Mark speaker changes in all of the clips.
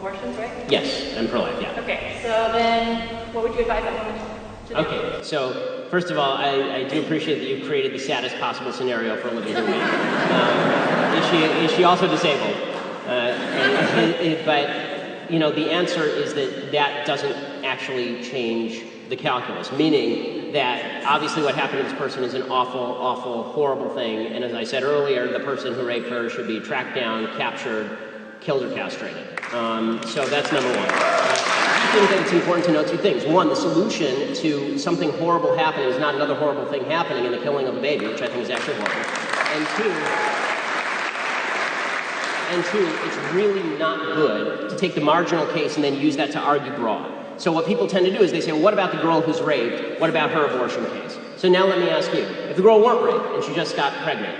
Speaker 1: abortions, right?
Speaker 2: Yes, I'm pro-life, yeah.
Speaker 1: Okay, so then what would you advise that woman to do?
Speaker 2: Okay, so first of all, I do appreciate that you created the saddest possible scenario for a living human. Is she also disabled? But, you know, the answer is that that doesn't actually change the calculus, meaning that obviously what happened to this person is an awful, awful, horrible thing, and as I said earlier, the person who raped her should be tracked down, captured, killed or castrated. So that's number one. I think that it's important to note two things. One, the solution to something horrible happening is not another horrible thing happening in the killing of a baby, which I think is actually horrible. And two, it's really not good to take the marginal case and then use that to argue broad. So what people tend to do is they say, well, what about the girl who's raped? What about her abortion case? So now let me ask you, if the girl weren't raped and she just got pregnant,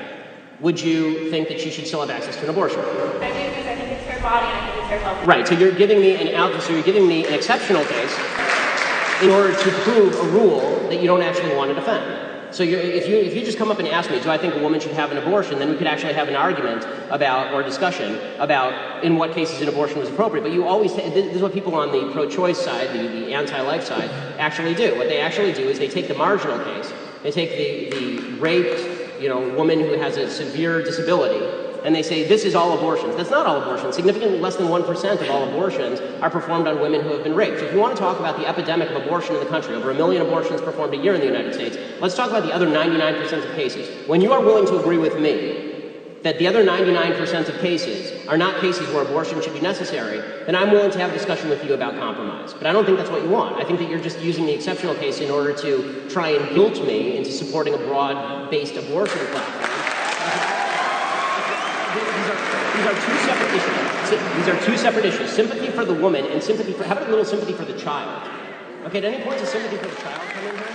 Speaker 2: would you think that she should still have access to an abortion?
Speaker 1: I do, because I think it's her body and I think it's her health.
Speaker 2: Right, so you're giving me an exceptional case in order to prove a rule that you don't actually want to defend. So if you just come up and ask me, do I think a woman should have an abortion, then we could actually have an argument about, or a discussion about in what cases an abortion was appropriate. But you always, this is what people on the pro-choice side, the anti-life side, actually do. What they actually do is they take the marginal case, they take the raped, woman who has a severe disability, and they say this is all abortions. That's not all abortions. Significantly less than 1% of all abortions are performed on women who have been raped. So if you want to talk about the epidemic of abortion in the country, over 1 million abortions performed a year in the United States, let's talk about the other 99% of cases. When you are willing to agree with me that the other 99% of cases are not cases where abortion should be necessary, then I'm willing to have a discussion with you about compromise. But I don't think that's what you want. I think that you're just using the exceptional case in order to try and guilt me into supporting a broad-based abortion platform. These are two separate issues. Sympathy for the woman and sympathy for, how about a little sympathy for the child? Okay, at any point does sympathy for the child come in here?